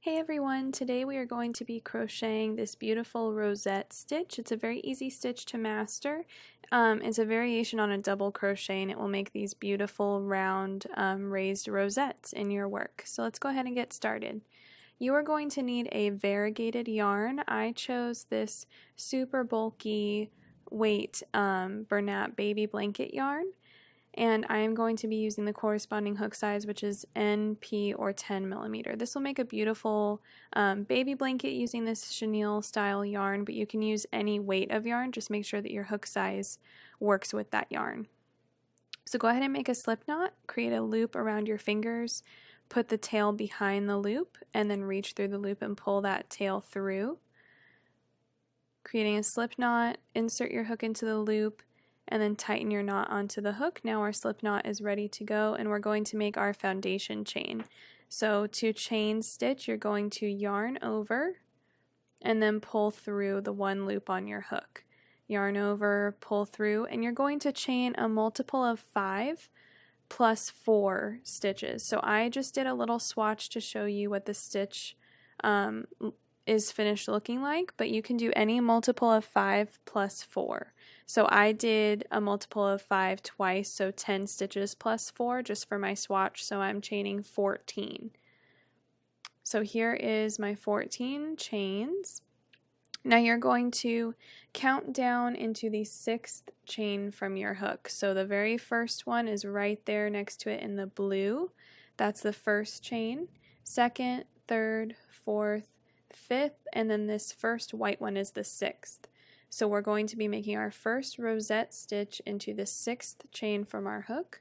Hey everyone, today we are going to be crocheting this beautiful rosette stitch. It's a very easy stitch to master. It's a variation on a double crochet and it will make these beautiful round raised rosettes in your work. So let's go ahead and get started. You are going to need a variegated yarn. I chose this super bulky weight Bernat baby blanket yarn. And I am going to be using the corresponding hook size, which is N, P, or 10 millimeter. This will make a beautiful baby blanket using this chenille style yarn, but you can use any weight of yarn. Just make sure that your hook size works with that yarn. So go ahead and make a slip knot, create a loop around your fingers, put the tail behind the loop, and then reach through the loop and pull that tail through. Creating a slip knot, insert your hook into the loop, and then tighten your knot onto the hook. Now our slip knot is ready to go and we're going to make our foundation chain. So to chain stitch, you're going to yarn over and then pull through the one loop on your hook. Yarn over, pull through, and you're going to chain a multiple of 5 plus 4 stitches. So I just did a little swatch to show you what the stitch is finished looking like, but you can do any multiple of 5 plus 4. So I did a multiple of 5 twice, so 10 stitches plus 4 just for my swatch, so I'm chaining 14. So here is my 14 chains. Now you're going to count down into the 6th chain from your hook. So the very first one is right there next to it in the blue. That's the first chain. Second, third, fourth, 5th, and then this first white one is the 6th. So we're going to be making our first rosette stitch into the 6th chain from our hook.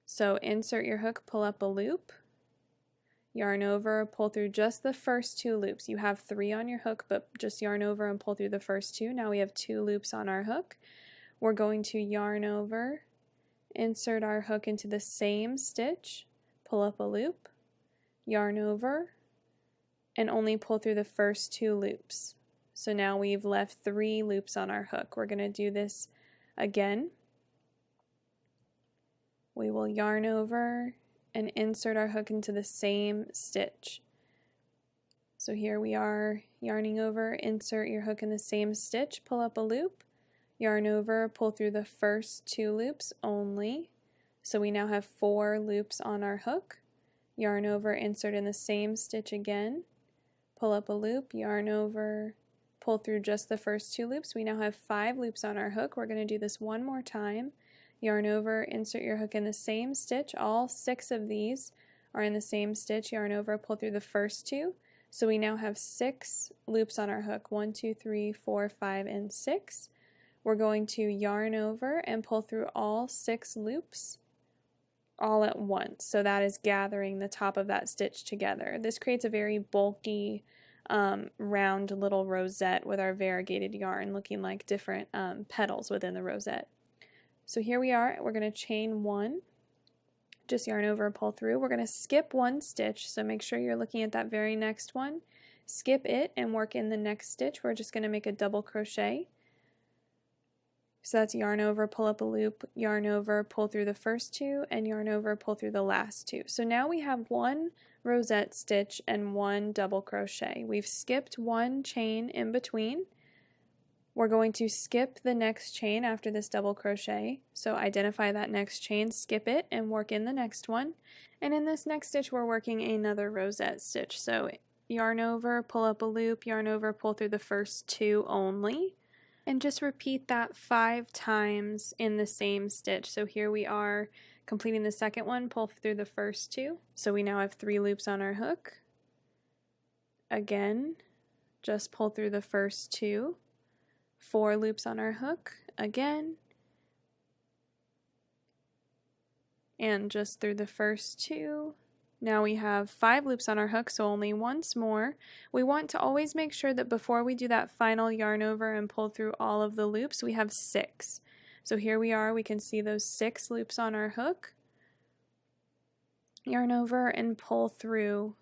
So insert your hook, pull up a loop, yarn over, pull through just the first 2 loops. You have 3 on your hook, but just yarn over and pull through the first 2. Now we have 2 loops on our hook. We're going to yarn over, insert our hook into the same stitch, pull up a loop, yarn over, and only pull through the first 2 loops. So now we've left 3 loops on our hook. We're going to do this again. We will yarn over and insert our hook into the same stitch. So here we are yarning over, insert your hook in the same stitch, pull up a loop, yarn over, pull through the first 2 loops only. So we now have 4 loops on our hook. Yarn over, insert in the same stitch again, pull up a loop, yarn over, pull through just the first 2 loops. We now have 5 loops on our hook. We're going to do this one more time. Yarn over, insert your hook in the same stitch. All 6 of these are in the same stitch. Yarn over, pull through the first 2. So we now have 6 loops on our hook. 1, 2, 3, 4, 5, and 6. We're going to yarn over and pull through all 6 loops all at once. So that is gathering the top of that stitch together. This creates a very bulky round little rosette with our variegated yarn looking like different petals within the rosette. So here we are, we're going to chain 1, just yarn over and pull through. We're going to skip 1 stitch, so make sure you're looking at that very next one. Skip it and work in the next stitch. We're just going to make a double crochet. So that's yarn over, pull up a loop, yarn over, pull through the first 2, and yarn over, pull through the last 2. So now we have 1 rosette stitch and 1 double crochet. We've skipped 1 chain in between. We're going to skip the next chain after this double crochet. So identify that next chain, skip it, and work in the next one. And in this next stitch, we're working another rosette stitch. So yarn over, pull up a loop, yarn over, pull through the first 2 only. And just repeat that 5 times in the same stitch. So here we are completing the second one, pull through the first 2. So we now have 3 loops on our hook. Again, just pull through the first 2. 4 loops on our hook. Again. And just through the first 2. Now we have 5 loops on our hook, so only once more. We want to always make sure that before we do that final yarn over and pull through all of the loops, we have 6. So here we are, we can see those 6 loops on our hook. Yarn over and pull through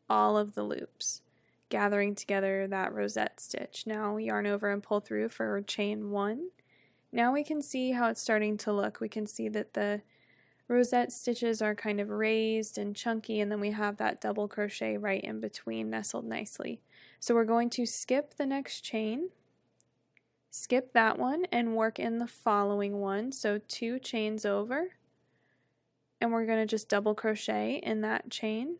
all of the loops, gathering together that rosette stitch. Now yarn over and pull through for chain 1. Now we can see how it's starting to look. We can see that the rosette stitches are kind of raised and chunky, and then we have that double crochet right in between nestled nicely. So we're going to skip the next chain, skip that one, and work in the following one. So 2 chains over, and we're going to just double crochet in that chain.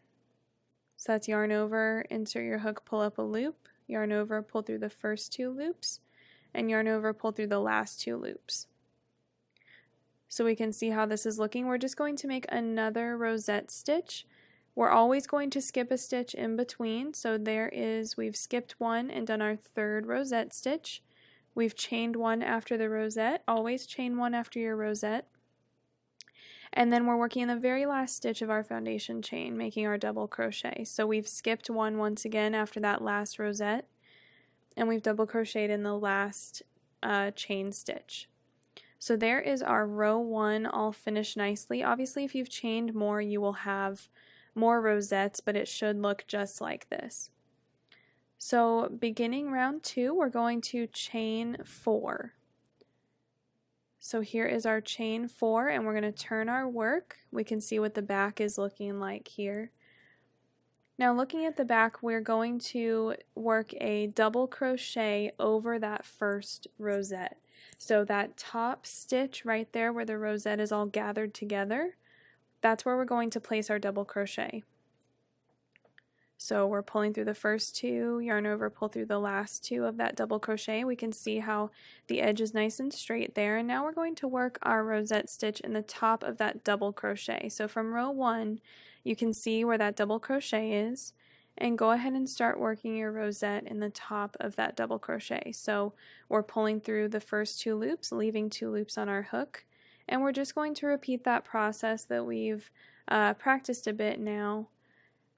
So that's yarn over, insert your hook, pull up a loop, yarn over, pull through the first 2 loops, and yarn over, pull through the last 2 loops. So we can see how this is looking. We're just going to make another rosette stitch. We're always going to skip a stitch in between. So we've skipped one and done our 3rd rosette stitch. We've chained one after the rosette. Always chain one after your rosette. And then we're working in the very last stitch of our foundation chain, making our double crochet. So we've skipped one once again after that last rosette, and we've double crocheted in the last chain stitch. So there is our row 1 all finished nicely. Obviously, if you've chained more, you will have more rosettes, but it should look just like this. So beginning round 2, we're going to chain 4. So here is our chain 4, and we're going to turn our work. We can see what the back is looking like here. Now looking at the back, we're going to work a double crochet over that first rosette. So that top stitch right there where the rosette is all gathered together, that's where we're going to place our double crochet. So we're pulling through the first 2, yarn over, pull through the last 2 of that double crochet. We can see how the edge is nice and straight there. And now we're going to work our rosette stitch in the top of that double crochet. So from row 1, you can see where that double crochet is. And go ahead and start working your rosette in the top of that double crochet. So we're pulling through the first 2 loops, leaving 2 loops on our hook. And we're just going to repeat that process that we've practiced a bit now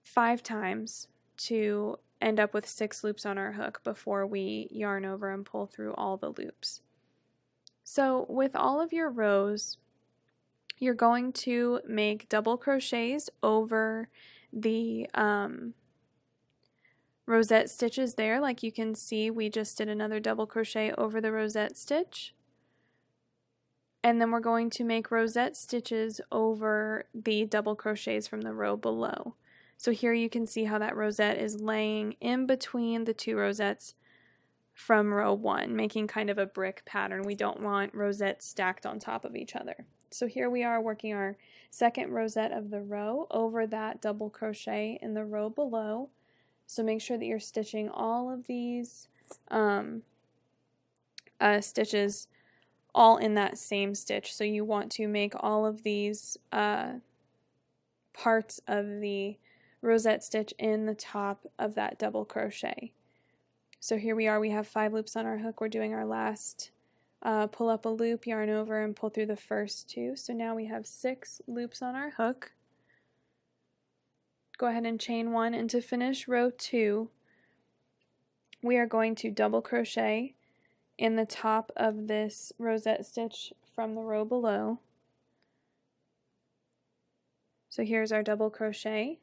5 times to end up with 6 loops on our hook before we yarn over and pull through all the loops. So with all of your rows, you're going to make double crochets over the rosette stitches there. Like you can see, we just did another double crochet over the rosette stitch. And then we're going to make rosette stitches over the double crochets from the row below. So here you can see how that rosette is laying in between the 2 rosettes from row 1, making kind of a brick pattern. We don't want rosettes stacked on top of each other. So here we are working our 2nd rosette of the row over that double crochet in the row below. So make sure that you're stitching all of these stitches all in that same stitch. So you want to make all of these parts of the rosette stitch in the top of that double crochet. So here we are, we have 5 loops on our hook. We're doing our last pull up a loop, yarn over, and pull through the first 2. So now we have 6 loops on our hook. Go ahead and chain 1, and to finish row 2, we are going to double crochet in the top of this rosette stitch from the row below. So here's our double crochet.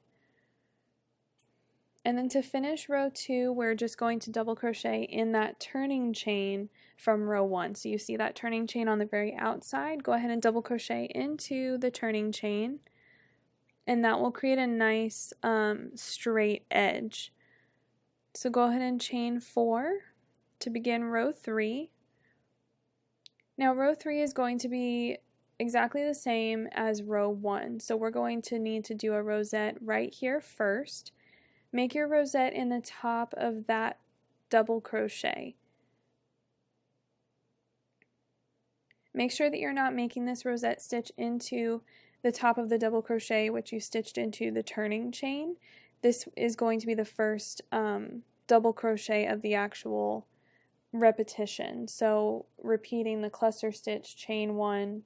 And then to finish row 2, we're just going to double crochet in that turning chain from row 1. So you see that turning chain on the very outside. Go ahead and double crochet into the turning chain, and that will create a nice straight edge. So go ahead and chain 4 to begin row 3. Now row 3 is going to be exactly the same as row 1. So we're going to need to do a rosette right here first. Make your rosette in the top of that double crochet. Make sure that you're not making this rosette stitch into the top of the double crochet which you stitched into the turning chain. This is going to be the first double crochet of the actual repetition. So repeating the cluster stitch, chain 1,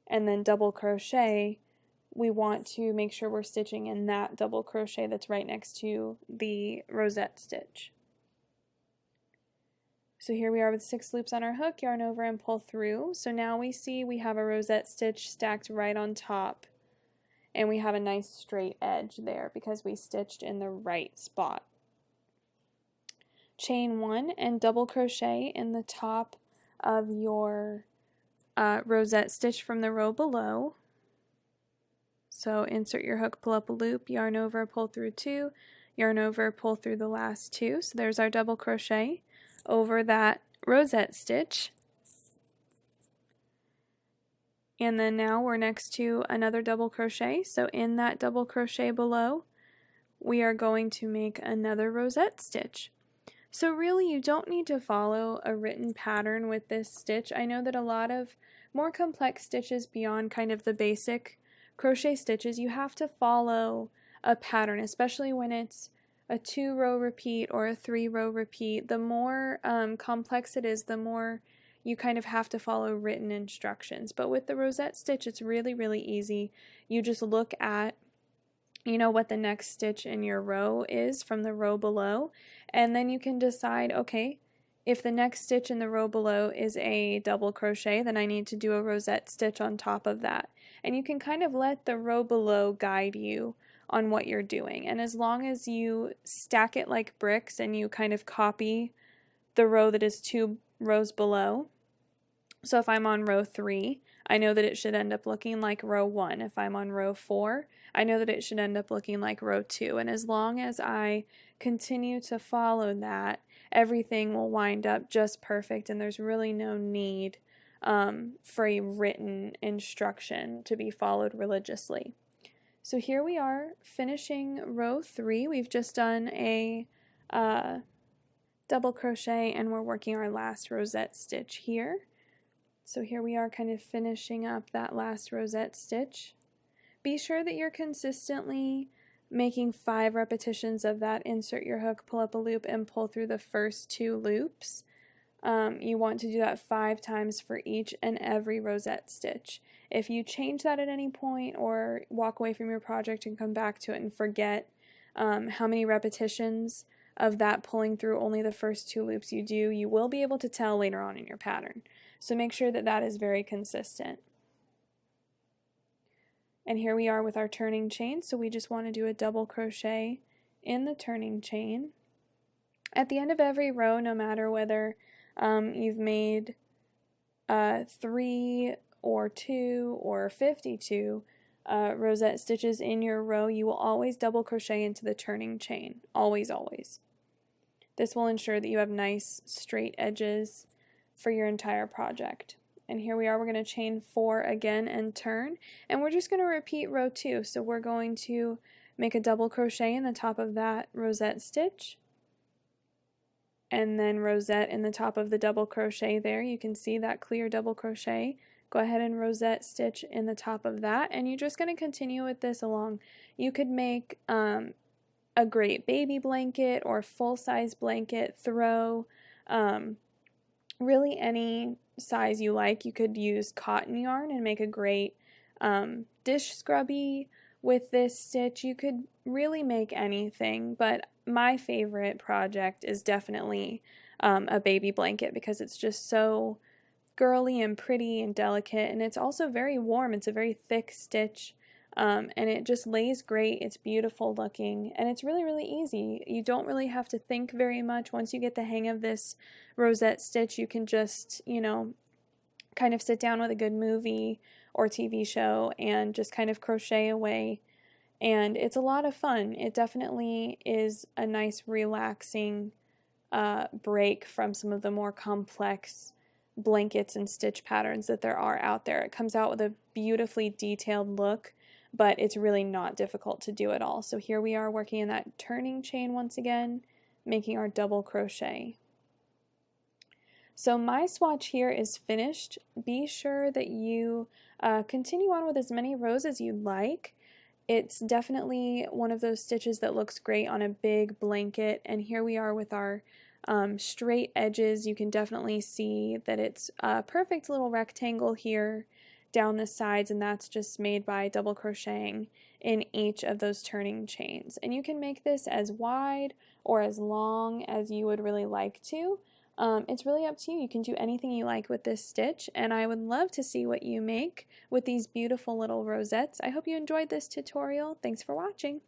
and then double crochet, we want to make sure we're stitching in that double crochet that's right next to the rosette stitch. So here we are with 6 loops on our hook, yarn over and pull through. So now we see we have a rosette stitch stacked right on top, and we have a nice straight edge there because we stitched in the right spot. Chain 1 and double crochet in the top of your rosette stitch from the row below. So insert your hook, pull up a loop, yarn over, pull through 2, yarn over, pull through the last 2. So there's our double crochet over that rosette stitch. And then now we're next to another double crochet. So in that double crochet below, we are going to make another rosette stitch. So really you don't need to follow a written pattern with this stitch. I know that a lot of more complex stitches beyond kind of the basic crochet stitches, you have to follow a pattern, especially when it's a 2-row repeat or a 3-row repeat. The more complex it is, the more you kind of have to follow written instructions. But with the rosette stitch, it's really, really easy. You just look at what the next stitch in your row is from the row below, and then you can decide, okay, if the next stitch in the row below is a double crochet, then I need to do a rosette stitch on top of that. And you can kind of let the row below guide you on what you're doing. And as long as you stack it like bricks and you kind of copy the row that is 2 rows below, so if I'm on row 3, I know that it should end up looking like row 1. If I'm on row 4, I know that it should end up looking like row 2. And as long as I continue to follow that, everything will wind up just perfect, and there's really no need for a written instruction to be followed religiously. So here we are finishing row 3. We've just done a double crochet, and we're working our last rosette stitch here. So here we are kind of finishing up that last rosette stitch. Be sure that you're consistently making 5 repetitions of that insert your hook, pull up a loop, and pull through the first 2 loops. You want to do that 5 times for each and every rosette stitch. If you change that at any point or walk away from your project and come back to it and forget how many repetitions of that pulling through only the first 2 loops you do, you will be able to tell later on in your pattern. So make sure that that is very consistent. And here we are with our turning chain, so we just want to do a double crochet in the turning chain. At the end of every row, no matter whether you've made 3 or 2 or 52 rosette stitches in your row, you will always double crochet into the turning chain. Always, always. This will ensure that you have nice straight edges for your entire project. And here we are, we're going to chain 4 again and turn, and we're just going to repeat row 2. So we're going to make a double crochet in the top of that rosette stitch, and then rosette in the top of the double crochet there. You can see that clear double crochet. Go ahead and rosette stitch in the top of that, and you're just going to continue with this along. You could make a great baby blanket or full-size blanket throw, really any size you like. You could use cotton yarn and make a great dish scrubby with this stitch. You could really make anything, but my favorite project is definitely a baby blanket because it's just so girly and pretty and delicate, and it's also very warm. It's a very thick stitch, and it just lays great. It's beautiful looking, and it's really, really easy. You don't really have to think very much. Once you get the hang of this rosette stitch, you can just, kind of sit down with a good movie or TV show and just kind of crochet away, and it's a lot of fun. It definitely is a nice relaxing break from some of the more complex blankets and stitch patterns that there are out there. It comes out with a beautifully detailed look, but it's really not difficult to do at all. So here we are working in that turning chain once again, making our double crochet. So my swatch here is finished. Be sure that you continue on with as many rows as you'd like. It's definitely one of those stitches that looks great on a big blanket, and here we are with our straight edges. You can definitely see that it's a perfect little rectangle here down the sides, and that's just made by double crocheting in each of those turning chains. And you can make this as wide or as long as you would really like to. It's really up to you. You can do anything you like with this stitch, and I would love to see what you make with these beautiful little rosettes. I hope you enjoyed this tutorial. Thanks for watching.